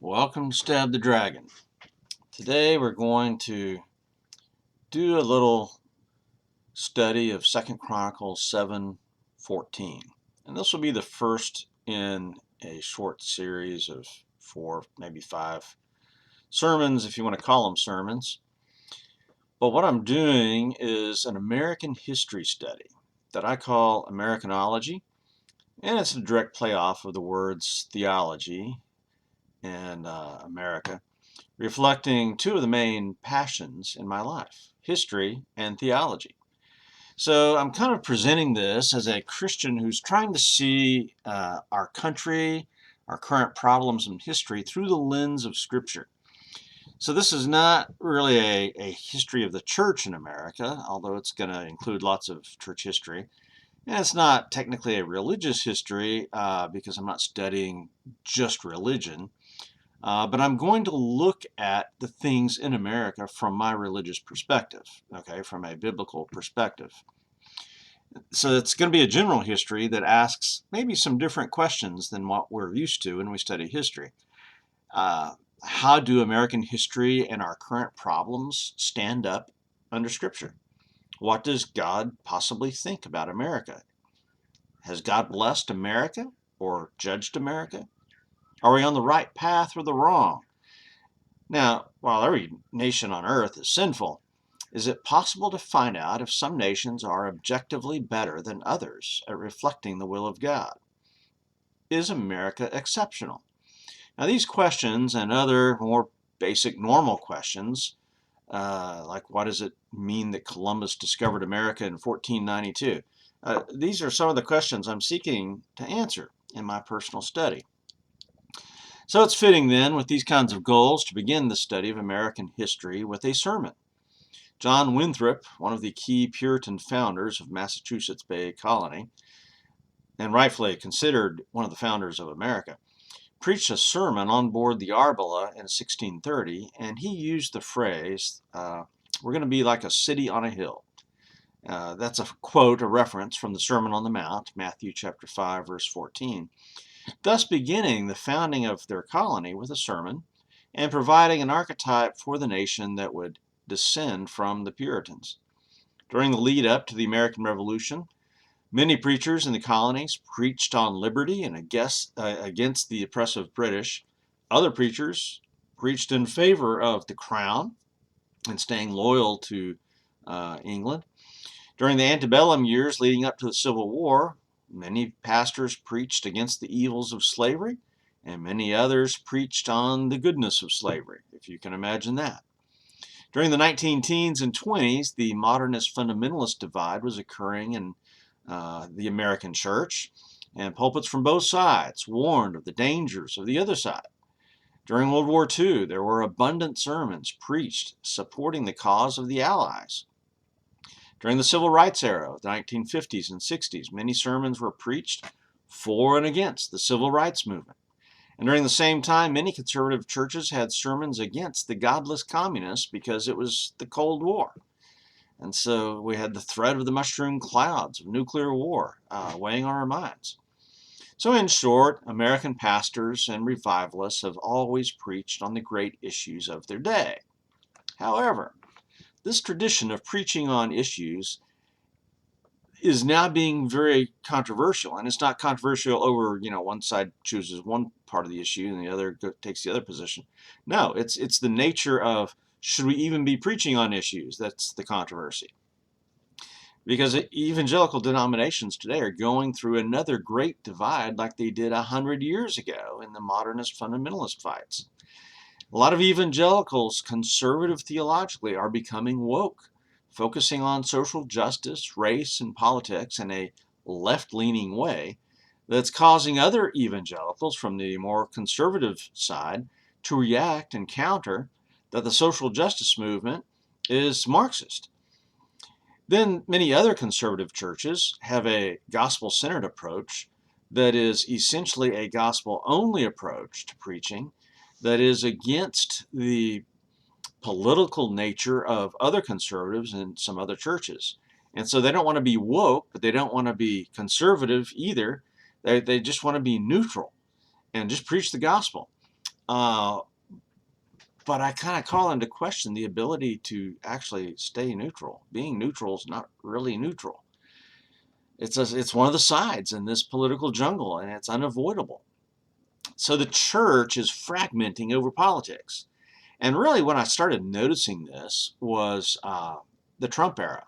Welcome to Stab the Dragon. Today we're going to do a little study of 2 Chronicles 7.14. And this will be the first in a short series of 4, maybe 5 sermons, if you want to call them sermons. But what I'm doing is an American history study that I call Americanology. And it's a direct play off of the words theology and America, reflecting two of the main passions in my life, history and theology. So I'm kind of presenting this as a Christian who's trying to see our country, our current problems in history through the lens of Scripture. So this is not really a history of the church in America, although it's going to include lots of church history. And it's not technically a religious history because I'm not studying just religion. But I'm going to look at the things in America from my religious perspective, okay, from a biblical perspective. So it's going to be a general history that asks maybe some different questions than what we're used to when we study history. How do American history and our current problems stand up under Scripture? What does God possibly think about America? Has God blessed America or judged America? Are we on the right path or the wrong? Now, while every nation on earth is sinful, is it possible to find out if some nations are objectively better than others at reflecting the will of God? Is America exceptional? Now, these questions and other more basic normal questions, like what does it mean that Columbus discovered America in 1492? These are some of the questions I'm seeking to answer in my personal study. So it's fitting then, with these kinds of goals, to begin the study of American history with a sermon. John Winthrop, one of the key Puritan founders of Massachusetts Bay Colony, and rightfully considered one of the founders of America, preached a sermon on board the Arbella in 1630, and he used the phrase, we're going to be like a city on a hill. That's a quote, a reference from the Sermon on the Mount, Matthew chapter 5, verse 14. Thus beginning the founding of their colony with a sermon and providing an archetype for the nation that would descend from the Puritans. During the lead up to the American Revolution, many preachers in the colonies preached on liberty and against the oppressive British. Other preachers preached in favor of the crown and staying loyal to England. During the antebellum years leading up to the Civil War, many pastors preached against the evils of slavery, and many others preached on the goodness of slavery, if you can imagine that. During the 19-teens and 20s, the modernist fundamentalist divide was occurring in the American church, and pulpits from both sides warned of the dangers of the other side. During World War II, there were abundant sermons preached supporting the cause of the Allies. During the Civil Rights era of the 1950s and 60s, many sermons were preached for and against the Civil Rights Movement. And during the same time, many conservative churches had sermons against the godless communists because it was the Cold War. And so we had the threat of the mushroom clouds of nuclear war weighing on our minds. So in short, American pastors and revivalists have always preached on the great issues of their day. However, this tradition of preaching on issues is now being very controversial, and it's not controversial over, one side chooses one part of the issue and the other takes the other position. No, it's the nature of, should we even be preaching on issues? That's the controversy. Because evangelical denominations today are going through another great divide like they did 100 years ago in the modernist fundamentalist fights. A lot of evangelicals, conservative theologically, are becoming woke, focusing on social justice, race, and politics in a left-leaning way that's causing other evangelicals from the more conservative side to react and counter that the social justice movement is Marxist. Then many other conservative churches have a gospel-centered approach that is essentially a gospel-only approach to preaching that is against the political nature of other conservatives and some other churches. And so they don't want to be woke, but they don't want to be conservative either. They just want to be neutral and just preach the gospel. Uh, but I kind of call into question the ability to actually stay neutral. Being neutral is not really neutral. It's one of the sides in this political jungle, and it's unavoidable. So the church is fragmenting over politics. And really, when I started noticing this was the Trump era.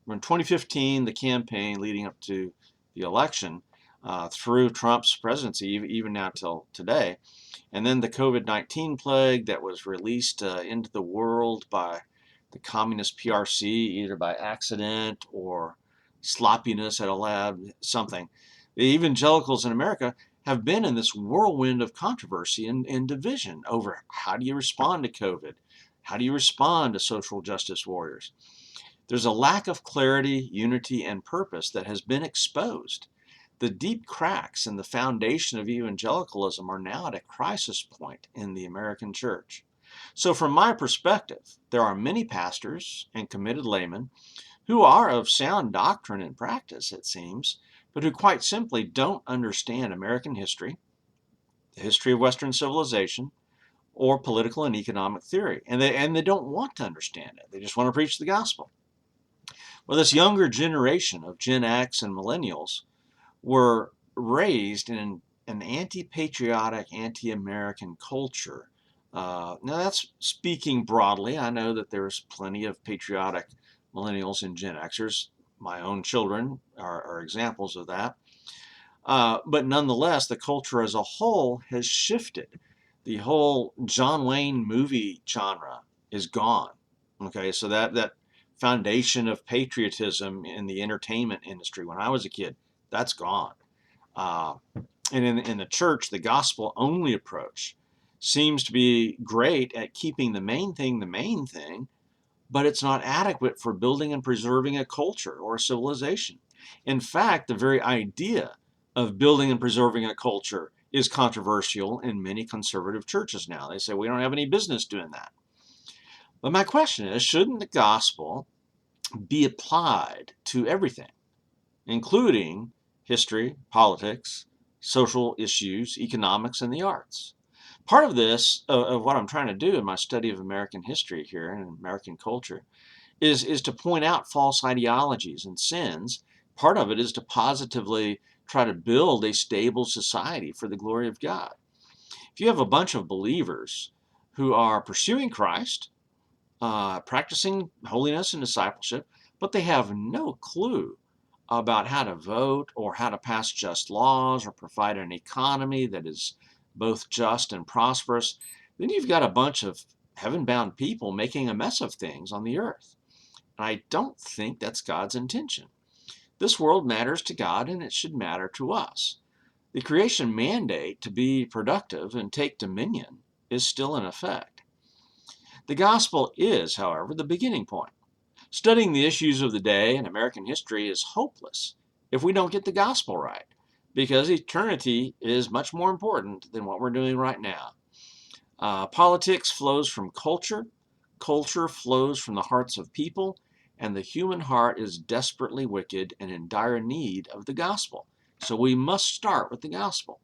In 2015, the campaign leading up to the election, through Trump's presidency, even now till today, and then the COVID-19 plague that was released into the world by the communist PRC, either by accident or sloppiness at a lab, something. The evangelicals in America have been in this whirlwind of controversy and division over how do you respond to COVID? How do you respond to social justice warriors? There's a lack of clarity, unity, and purpose that has been exposed. The deep cracks in the foundation of evangelicalism are now at a crisis point in the American church. So, from my perspective, there are many pastors and committed laymen who are of sound doctrine and practice, it seems, but who quite simply don't understand American history, the history of Western civilization, or political and economic theory. And they don't want to understand it. They just want to preach the gospel. Well, this younger generation of Gen X and millennials were raised in an anti-patriotic, anti-American culture. Now, that's speaking broadly. I know that there's plenty of patriotic millennials and Gen Xers. My own children are examples of that. But nonetheless, the culture as a whole has shifted. The whole John Wayne movie genre is gone. Okay, so that foundation of patriotism in the entertainment industry when I was a kid, that's gone. Uh, and in the church, the gospel only approach seems to be great at keeping the main thing, but it's not adequate for building and preserving a culture or a civilization. In fact, the very idea of building and preserving a culture is controversial in many conservative churches now. They say we don't have any business doing that. But my question is, shouldn't the gospel be applied to everything, including history, politics, social issues, economics, and the arts? Part of this, of what I'm trying to do in my study of American history here and American culture, is to point out false ideologies and sins. Part of it is to positively try to build a stable society for the glory of God. If you have a bunch of believers who are pursuing Christ, practicing holiness and discipleship, but they have no clue about how to vote or how to pass just laws or provide an economy that is both just and prosperous, then you've got a bunch of heaven-bound people making a mess of things on the earth. And I don't think that's God's intention. This world matters to God, and it should matter to us. The creation mandate to be productive and take dominion is still in effect. The gospel is, however, the beginning point. Studying the issues of the day in American history is hopeless if we don't get the gospel right, because eternity is much more important than what we're doing right now. Politics flows from culture, culture flows from the hearts of people, and the human heart is desperately wicked and in dire need of the gospel. So we must start with the gospel.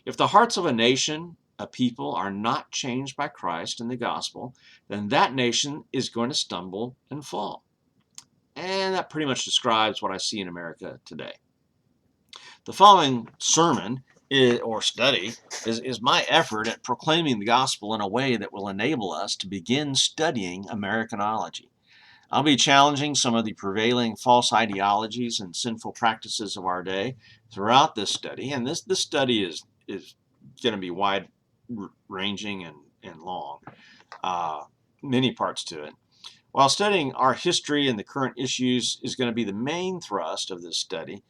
If the hearts of a nation, a people, are not changed by Christ and the gospel, then that nation is going to stumble and fall. And that pretty much describes what I see in America today. The following sermon or study is my effort at proclaiming the gospel in a way that will enable us to begin studying Americanology. I'll be challenging some of the prevailing false ideologies and sinful practices of our day throughout this study, and this study is going to be wide-ranging and long, many parts to it. While studying our history and the current issues is going to be the main thrust of this study,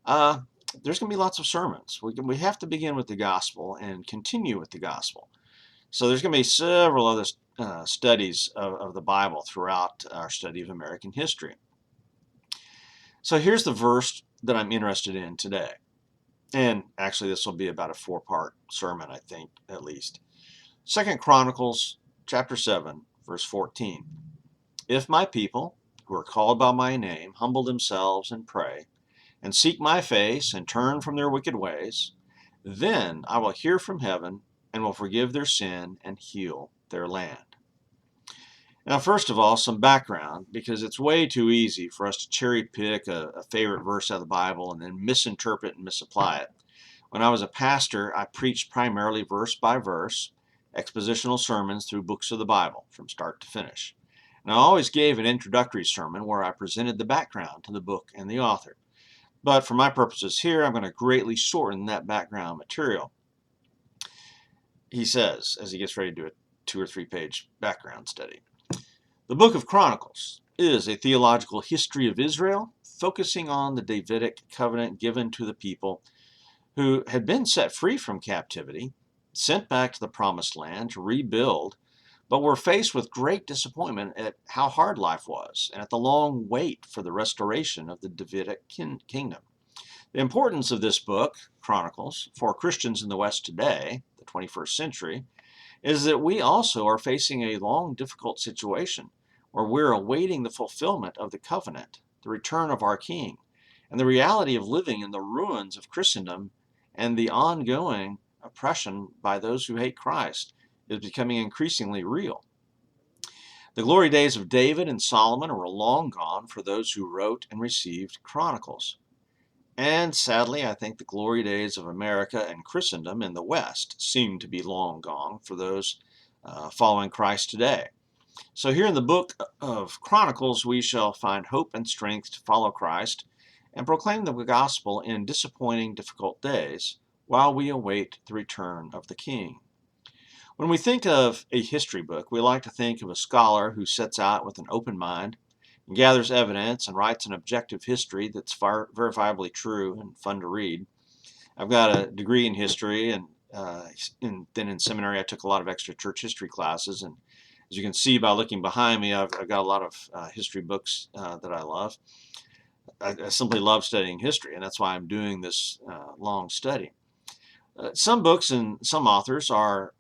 there's going to be lots of sermons. We have to begin with the gospel and continue with the gospel. So there's going to be several other studies of the Bible throughout our study of American history. So here's the verse that I'm interested in today. And actually this will be about a 4-part sermon, I think, at least. 2 Chronicles chapter 7, verse 14. If my people, who are called by my name, humble themselves and pray, and seek my face and turn from their wicked ways, then I will hear from heaven and will forgive their sin and heal their land. Now, first of all, some background, because it's way too easy for us to cherry pick a favorite verse out of the Bible and then misinterpret and misapply it. When I was a pastor, I preached primarily verse by verse, expositional sermons through books of the Bible from start to finish. And I always gave an introductory sermon where I presented the background to the book and the author. But for my purposes here, I'm going to greatly shorten that background material. He says, as he gets ready to do a 2 or 3 page background study. The book of Chronicles is a theological history of Israel, focusing on the Davidic covenant given to the people who had been set free from captivity, sent back to the promised land to rebuild, but were faced with great disappointment at how hard life was and at the long wait for the restoration of the Davidic kingdom. The importance of this book, Chronicles, for Christians in the West today, the 21st century, is that we also are facing a long, difficult situation where we're awaiting the fulfillment of the covenant, the return of our King, and the reality of living in the ruins of Christendom and the ongoing oppression by those who hate Christ is becoming increasingly real. The glory days of David and Solomon are long gone for those who wrote and received Chronicles. And sadly, I think the glory days of America and Christendom in the West seem to be long gone for those following Christ today. So here in the book of Chronicles, we shall find hope and strength to follow Christ and proclaim the gospel in disappointing, difficult days while we await the return of the King. When we think of a history book, we like to think of a scholar who sets out with an open mind and gathers evidence and writes an objective history that's verifiably true and fun to read. I've got a degree in history, and then in seminary I took a lot of extra church history classes, and as you can see by looking behind me, I've got a lot of history books that I love. I simply love studying history, and that's why I'm doing this long study. Some books and some authors are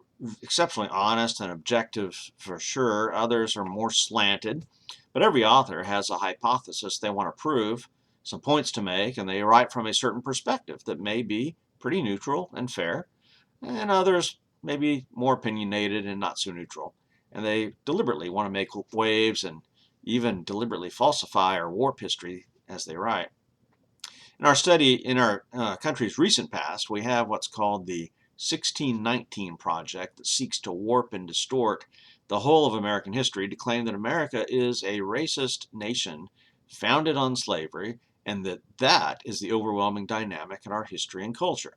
exceptionally honest and objective for sure. Others are more slanted. But every author has a hypothesis they want to prove, some points to make, and they write from a certain perspective that may be pretty neutral and fair, and others may be more opinionated and not so neutral. And they deliberately want to make waves and even deliberately falsify or warp history as they write. In our study, in our country's recent past, we have what's called the 1619 Project that seeks to warp and distort the whole of American history to claim that America is a racist nation founded on slavery and that is the overwhelming dynamic in our history and culture.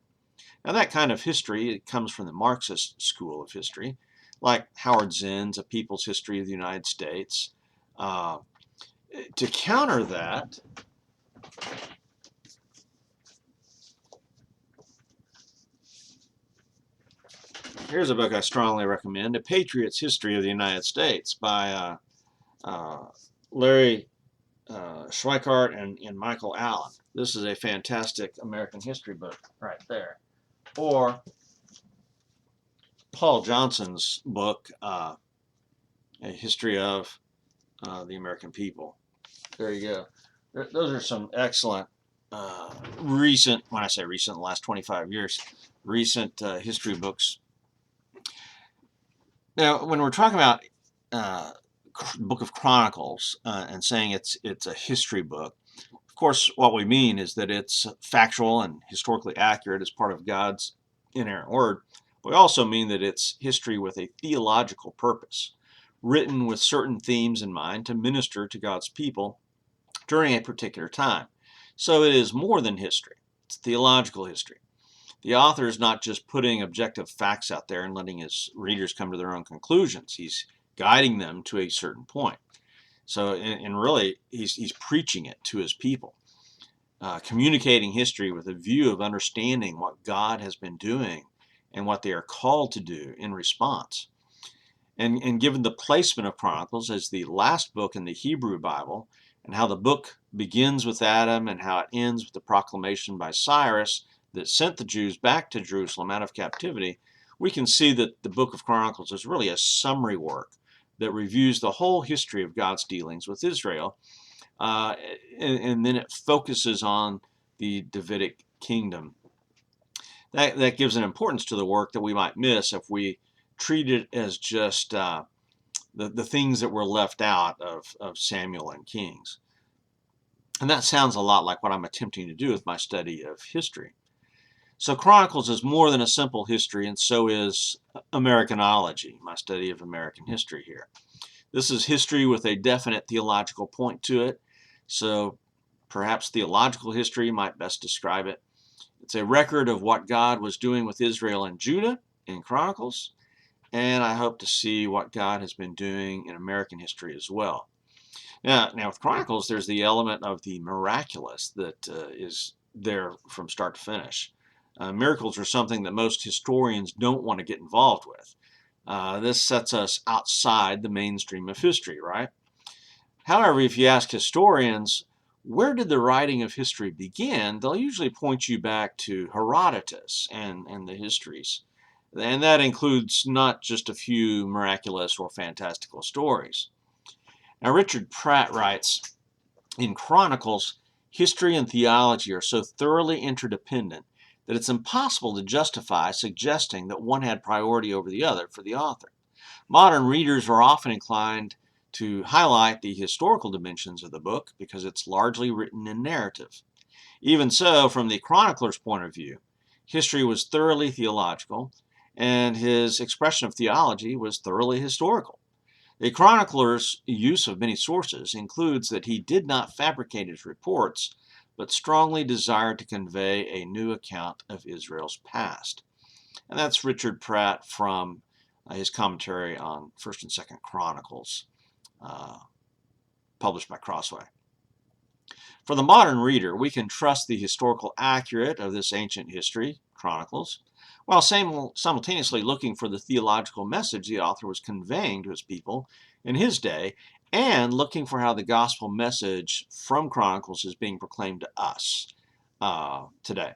Now that kind of history, it comes from the Marxist school of history, like Howard Zinn's A People's History of the United States. To counter that, here's a book I strongly recommend, A Patriot's History of the United States by Larry Schweikart and Michael Allen. This is a fantastic American history book right there. Or Paul Johnson's book, A History of the American People. There you go. Those are some excellent recent, when I say recent, the last 25 years, recent history books. Now, when we're talking about Book of Chronicles and saying it's a history book, of course, what we mean is that it's factual and historically accurate as part of God's inerrant word. We also mean that it's history with a theological purpose, written with certain themes in mind to minister to God's people during a particular time. So it is more than history. It's theological history. The author is not just putting objective facts out there and letting his readers come to their own conclusions. He's guiding them to a certain point. So, and really, he's preaching it to his people, communicating history with a view of understanding what God has been doing and what they are called to do in response. And given the placement of Chronicles as the last book in the Hebrew Bible, and how the book begins with Adam and how it ends with the proclamation by Cyrus that sent the Jews back to Jerusalem out of captivity, we can see that the book of Chronicles is really a summary work that reviews the whole history of God's dealings with Israel, and then it focuses on the Davidic kingdom. that gives an importance to the work that we might miss if we treat it as just the things that were left out of Samuel and Kings. And that sounds a lot like what I'm attempting to do with my study of history. So Chronicles is more than a simple history, and so is Americanology, my study of American history here. This is history with a definite theological point to it, so perhaps theological history might best describe it. It's a record of what God was doing with Israel and Judah in Chronicles, and I hope to see what God has been doing in American history as well. Now with Chronicles, there's the element of the miraculous that is there from start to finish. Miracles are something that most historians don't want to get involved with. This sets us outside the mainstream of history, right? However, if you ask historians, where did the writing of history begin, they'll usually point you back to Herodotus and the histories. And that includes not just a few miraculous or fantastical stories. Now, Richard Pratt writes, in Chronicles, history and theology are so thoroughly interdependent that it's impossible to justify suggesting that one had priority over the other for the author. Modern readers are often inclined to highlight the historical dimensions of the book because it's largely written in narrative. Even so, from the chronicler's point of view, history was thoroughly theological, and his expression of theology was thoroughly historical. The chronicler's use of many sources includes that he did not fabricate his reports, but strongly desired to convey a new account of Israel's past. And that's Richard Pratt from his commentary on 1st and 2nd Chronicles, published by Crossway. For the modern reader, we can trust the historical accurate of this ancient history, Chronicles, while simultaneously looking for the theological message the author was conveying to his people in his day, and looking for how the gospel message from Chronicles is being proclaimed to us today.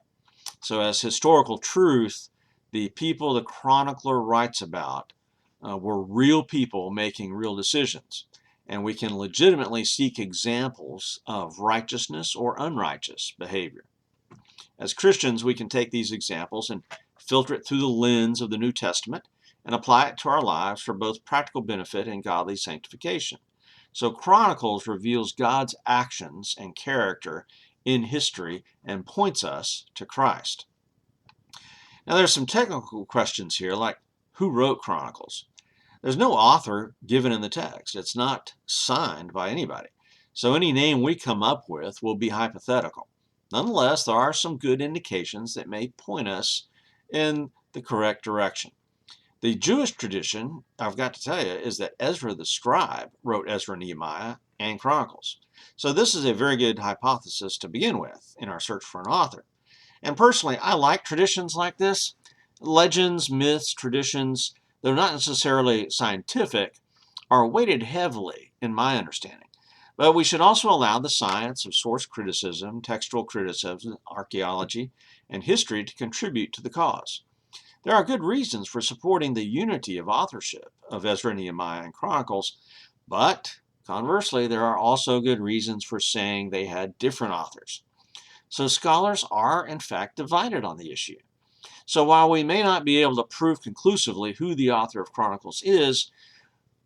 So as historical truth, the people the chronicler writes about were real people making real decisions, and we can legitimately seek examples of righteousness or unrighteous behavior. As Christians, we can take these examples and filter it through the lens of the New Testament and apply it to our lives for both practical benefit and godly sanctification. So Chronicles reveals God's actions and character in history and points us to Christ. Now there's some technical questions here, like who wrote Chronicles? There's no author given in the text. It's not signed by anybody. So any name we come up with will be hypothetical. Nonetheless, there are some good indications that may point us in the correct direction. The Jewish tradition, I've got to tell you, is that Ezra the scribe wrote Ezra, Nehemiah, and Chronicles. So this is a very good hypothesis to begin with in our search for an author. And personally, I like traditions like this. Legends, myths, traditions, they're not necessarily scientific, are weighted heavily in my understanding. But we should also allow the science of source criticism, textual criticism, archaeology, and history to contribute to the cause. There are good reasons for supporting the unity of authorship of Ezra, Nehemiah, and Chronicles, but conversely, there are also good reasons for saying they had different authors. So scholars are, in fact, divided on the issue. So while we may not be able to prove conclusively who the author of Chronicles is,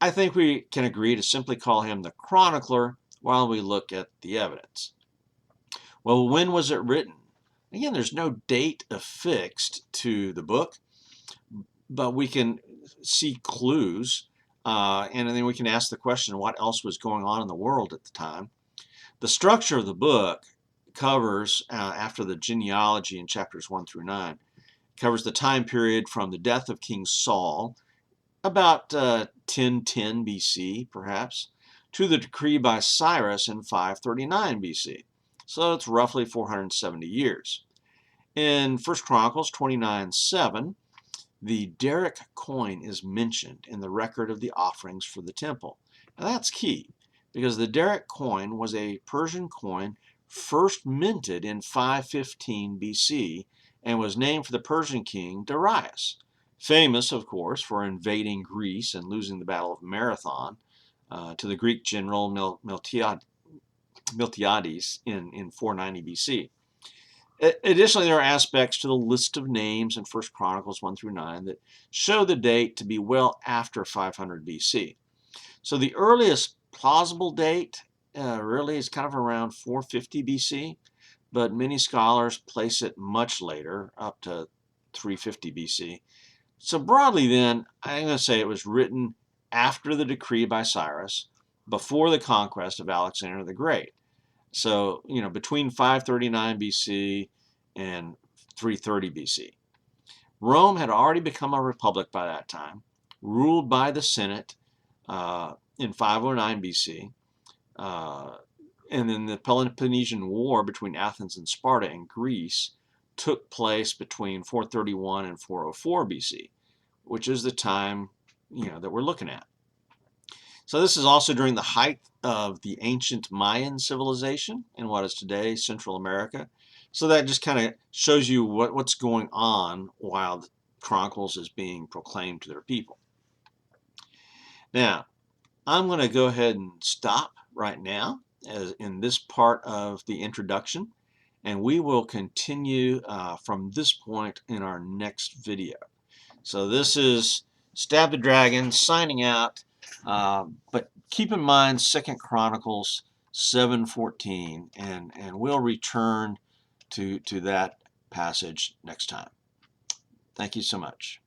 I think we can agree to simply call him the chronicler while we look at the evidence. Well, when was it written? Again, there's no date affixed to the book, but we can see clues, and then we can ask the question, what else was going on in the world at the time? The structure of the book covers, after the genealogy in chapters 1 through 9, covers the time period from the death of King Saul, about 1010 BC, perhaps, to the decree by Cyrus in 539 BC. So it's roughly 470 years. In 1 Chronicles 29:7, the Derek coin is mentioned in the record of the offerings for the temple. Now that's key, because the Derek coin was a Persian coin first minted in 515 BC and was named for the Persian king Darius, famous, of course, for invading Greece and losing the Battle of Marathon to the Greek general Miltiades in 490 BC. Additionally, there are aspects to the list of names in 1 Chronicles 1 through 9 that show the date to be well after 500 BC. So the earliest plausible date really is kind of around 450 BC, but many scholars place it much later, up to 350 BC. So broadly then, I'm going to say it was written after the decree by Cyrus, before the conquest of Alexander the Great. So, between 539 BC and 330 BC. Rome had already become a republic by that time, ruled by the Senate in 509 BC. And then the Peloponnesian War between Athens and Sparta in Greece took place between 431 and 404 BC, which is the time that we're looking at. So this is also during the height of the ancient Mayan civilization in what is today Central America. So that just kind of shows you what's going on while the Chronicles is being proclaimed to their people. Now, I'm going to go ahead and stop right now in this part of the introduction, and we will continue from this point in our next video. So this is StabtheDragon signing out, but keep in mind 2 Chronicles 7.14, and we'll return to that passage next time. Thank you so much.